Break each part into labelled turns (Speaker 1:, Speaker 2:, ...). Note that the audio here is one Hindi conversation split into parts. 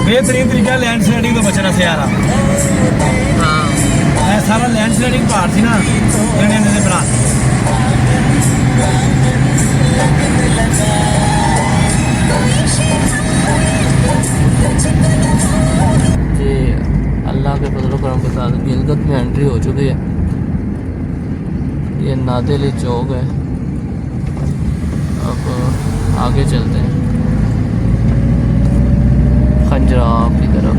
Speaker 1: बेहतरीन तरीका लैंड स्लाइडिंग तो बचना से यार सारा लैंड स्लाइडिंग पहाड़ थी ना इन्होंने बना
Speaker 2: जी। अल्लाह के फजल करम के साथ गिलगित में एंट्री हो चुकी है। ये नादेली चौक है। अब आगे चलते हैं खंजराब की तरफ।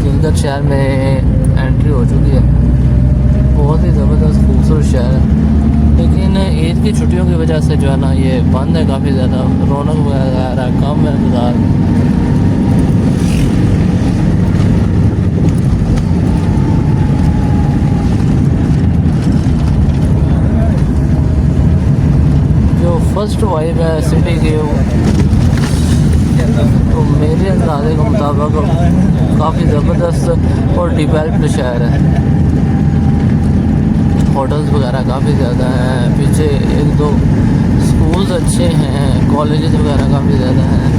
Speaker 2: गिलगित शहर में एंट्री हो चुकी है। बहुत ही ज़बरदस्त खूबसूरत शहर है, लेकिन ईद की छुट्टियों की वजह से जो है ना ये बंद है। काफ़ी ज़्यादा रौनक वगैरह कम है बाजार। जो फर्स्ट वाइब है सिटी की तो मेरे अंदाजे के मुताबिक काफ़ी ज़बरदस्त और डेवलप्ड शहर है। होटल्स वगैरह काफ़ी ज़्यादा हैं, पीछे एक दो स्कूल्स अच्छे हैं, कॉलेजेस वगैरह काफ़ी ज़्यादा हैं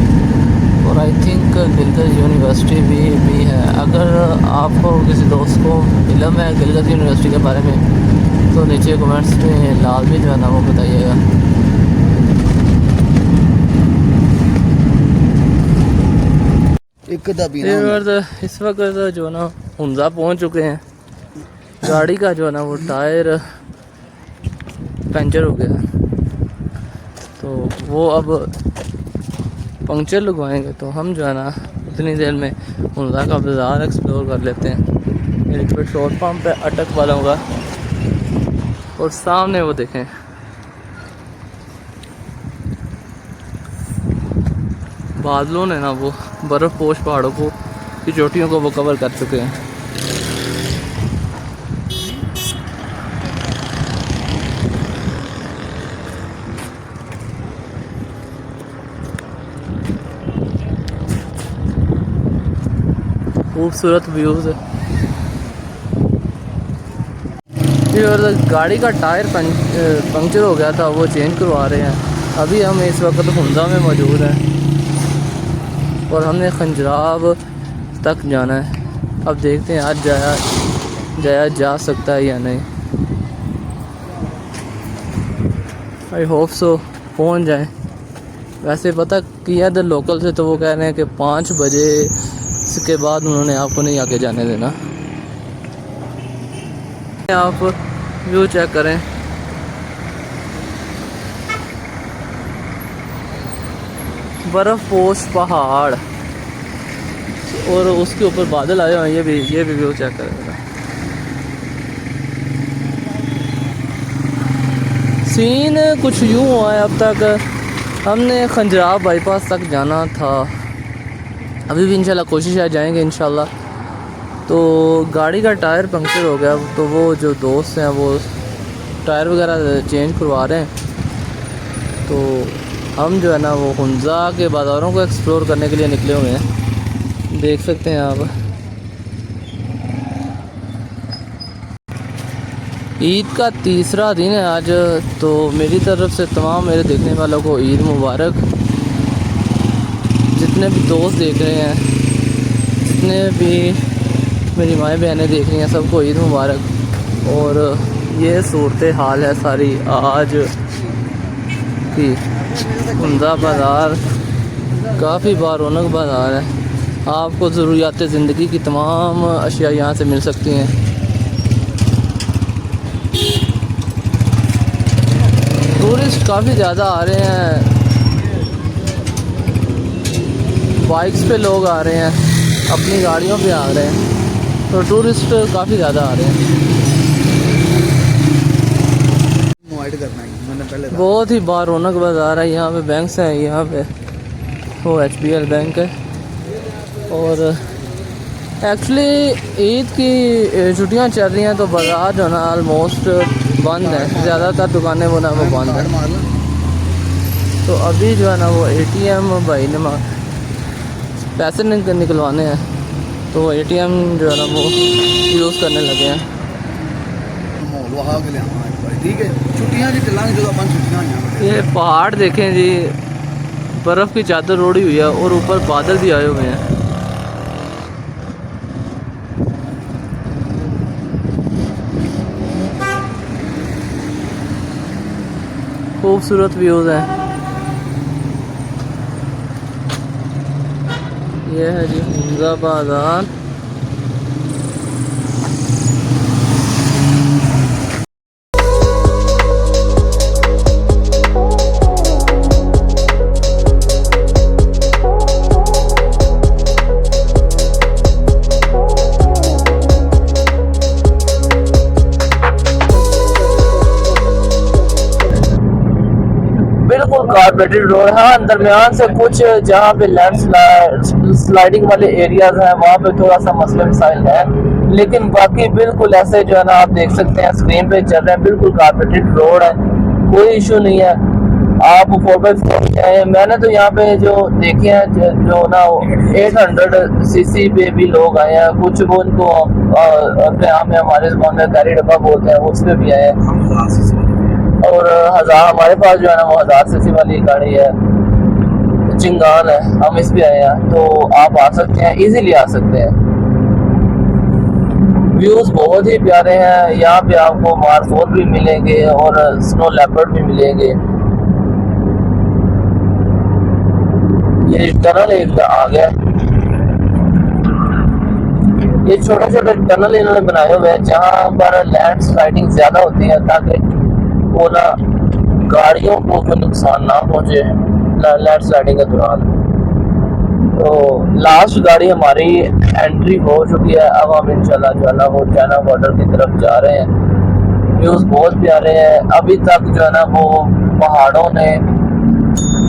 Speaker 2: और आई थिंक गिलगित यूनिवर्सिटी भी है। अगर आपको किसी दोस्त को इल्म है गिलगित यूनिवर्सिटी के बारे में तो नीचे कमेंट्स में लाजमी जो है ना वो बताइएगा। इस वक्त जो ना हुंजा पहुंच चुके हैं। गाड़ी का जो है ना वो टायर पंचर हो गया तो वो अब पंक्चर लगवाएंगे। तो हम जो है ना उतनी देर में हुंजा का बाज़ार एक्सप्लोर कर लेते हैं। एक पेट्रोल पंप पे अटक वाला होगा और सामने वो देखें बादलों ने ना वो बर्फ़ पोश पहाड़ों को की चोटियों को वो कवर कर चुके हैं। खूबसूरत व्यूज़ है। और गाड़ी का टायर पंक्चर हो गया था, वो चेंज करवा रहे हैं। अभी हम इस वक्त हुंजा में मौजूद हैं और हमने खंजराब तक जाना है। अब देखते हैं आज जाया जा सकता है या नहीं। आई होप सो पहुंच जाए। वैसे पता किया था लोकल से तो वो कह रहे हैं कि 5 बजे के बाद उन्होंने आपको नहीं आके जाने देना। आप व्यू चेक करें, बर्फ़ पोश पहाड़ और उसके ऊपर बादल आए हुए हैं। ये भी व्यू चेक करें। सीन कुछ यूँ हुआ है। अब तक हमने खंजराब बाईपास तक जाना था, अभी भी इंशाल्लाह कोशिश है जाएंगे इंशाल्लाह। तो गाड़ी का टायर पंक्चर हो गया तो वो जो दोस्त हैं वो टायर वगैरह चेंज करवा रहे हैं। तो हम जो है ना वो हुंजा के बाज़ारों को एक्सप्लोर करने के लिए निकले हुए हैं। देख सकते हैं आप ईद का तीसरा दिन है आज। तो मेरी तरफ से तमाम मेरे देखने वालों को ईद मुबारक। जितने भी दोस्त देख रहे हैं, जितने भी मेरी माएँ बहनें देख रही हैं, सबको ईद मुबारक। और ये सूरत हाल है सारी आज की। हुंजा बाज़ार काफ़ी बारौनक बाज़ार है। आपको ज़रूरियात ज़िंदगी की तमाम अशिया यहाँ से मिल सकती हैं। टूरिस्ट काफ़ी ज़्यादा आ रहे हैं। बाइक्स पे लोग आ रहे हैं, अपनी गाड़ियों पे आ रहे हैं, तो टूरिस्ट काफ़ी ज़्यादा आ रहे हैं।
Speaker 3: करना है मैंने पहले
Speaker 2: बहुत ही बार रौनक बाज़ार है, यहाँ पे बैंक्स हैं, यहाँ पे वो HBL बैंक है। और एक्चुअली ईद की छुट्टियाँ चल रही हैं तो बाज़ार जो है ना ऑलमोस्ट बंद है, ज़्यादातर दुकानें वो ना वो बंद हैं। तो अभी जो है ना वो ATM भाई ने पैसे निकलवाने हैं, तो ATM जो है ना वो यूज़ करने लगे हैं।
Speaker 3: वहाँ के लिए ठीक है, छुट्टियाँ जी चलाएंगे जो अपन छुट्टियाँ हैं।
Speaker 2: ये पहाड़ देखें जी, बर्फ़ की चादर ओढ़ी हुई है और ऊपर बादल भी आए हुए हैं। खूबसूरत व्यूज़ हैं। ये है जी हुंजा बाज़ार। बिल्कुल कारपेटेड रोड, हाँ दरमियान से कुछ जहाँ पे लैंड स्लाइडिंग वाले एरियाज हैं वहाँ पे थोड़ा सा मसले मसाइल है, लेकिन बाकी बिल्कुल ऐसे जो है ना आप देख सकते हैं स्क्रीन पे चल रहे हैं, बिल्कुल कारपेटेड रोड है, कोई इशू नहीं है। आप 4x4 जाए, मैंने तो यहाँ पे जो देखे हैं जो ना 800cc पे भी लोग आए हैं, कुछ वो उनको में हमारे ज़बान में कैरी डब्बा बोलते हैं, उस पर भी आए हैं। और 1000 हमारे पास जो है ना वो 1000cc वाली गाड़ी है, चिंगान है, हम इस पे आए हैं, तो आप आ सकते हैं, इजीली आ सकते हैं। व्यूज़ बहुत ही प्यारे हैं, यहाँ पे आपको मार्कोल भी मिलेंगे और स्नो लेपर्ड भी मिलेंगे। ये टनल एक आ गया, ये छोटे छोटे टनल इन्होंने बनाए हुए हैं जहाँ पर लैंड स्लाइडिंग ज़्यादा होती है, ताकि वो ना गाड़ियों को कोई नुकसान ना पहुँचे लैंड स्लाइडिंग के दौरान। तो लास्ट गाड़ी हमारी एंट्री हो चुकी है, अब हम इंशाल्लाह जो है ना वो चाइना बॉर्डर की तरफ जा रहे हैं। व्यूज़ बहुत प्यारे हैं, अभी तक जो है ना वो पहाड़ों ने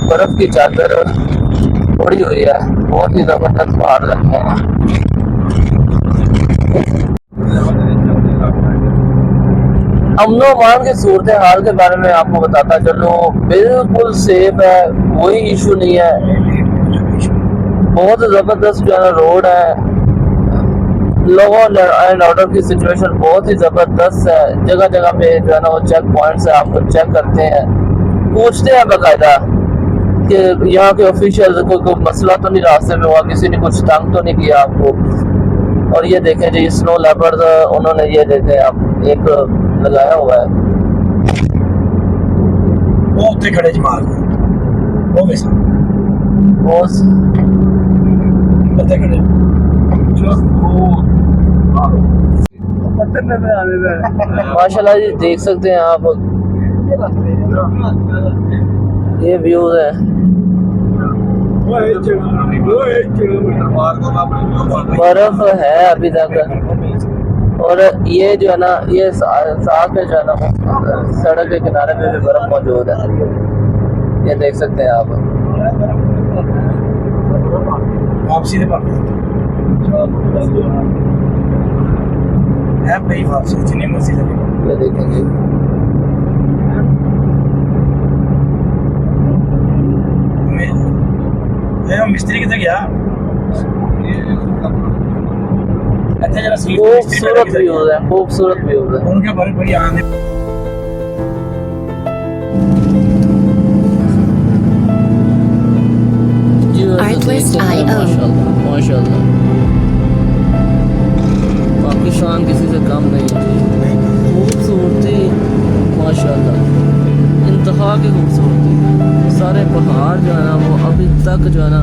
Speaker 2: बर्फ़ की चादर ओढ़ी हुई है, बहुत ही ज़बरदस्त पहाड़ लगते हैं। अमन अमान की सूरत हाल के बारे में आपको बताता चलो, बिल्कुल सेफ है, कोई इशू नहीं है, बहुत ज़बरदस्त जो है रोड है, लॉ एंड ऑर्डर की सिचुएशन बहुत ही ज़बरदस्त है। जगह जगह पे जो है ना वो चेक पॉइंट्स है, आपको चेक करते हैं, पूछते हैं बाकायदा कि यहाँ के ऑफिशियल कोई मसला तो नहीं रास्ते में हुआ, किसी ने कुछ तंग तो नहीं किया आपको। और ये देखें जी स्नो लेपर्ड उन्होंने ये देखें आप एक लगाया हुआ है,
Speaker 1: वो उत्ते खड़े जमाल वो वैसा
Speaker 2: वो
Speaker 1: उत्ते खड़े जो वो
Speaker 3: पत्थर नजर आ रहे हैं।
Speaker 2: माशाल्लाह जी देख सकते हैं आप, ये व्यूज है, बर्फ है अभी तक। और ये जो है ना ये साथ में जो है ना सड़क के किनारे पे भी बर्फ मौजूद है, ये देख सकते हैं आप।
Speaker 1: वापसी है भाई, वापसी जितनी मर्जी लगे
Speaker 2: ये देखेंगे
Speaker 1: मिस्त्री कितने गया,
Speaker 2: खूबसूरत व्यूज है, खूबसूरत व्यूज है।
Speaker 1: उनके बड़े बड़ी आने
Speaker 2: माशाल्लाह पाकिस्तान किसी से कम नहीं है, खूबसूरती माशाल्लाह इंतहा की खूबसूरती। सारे पहाड़ जो है ना वो अभी तक जो है ना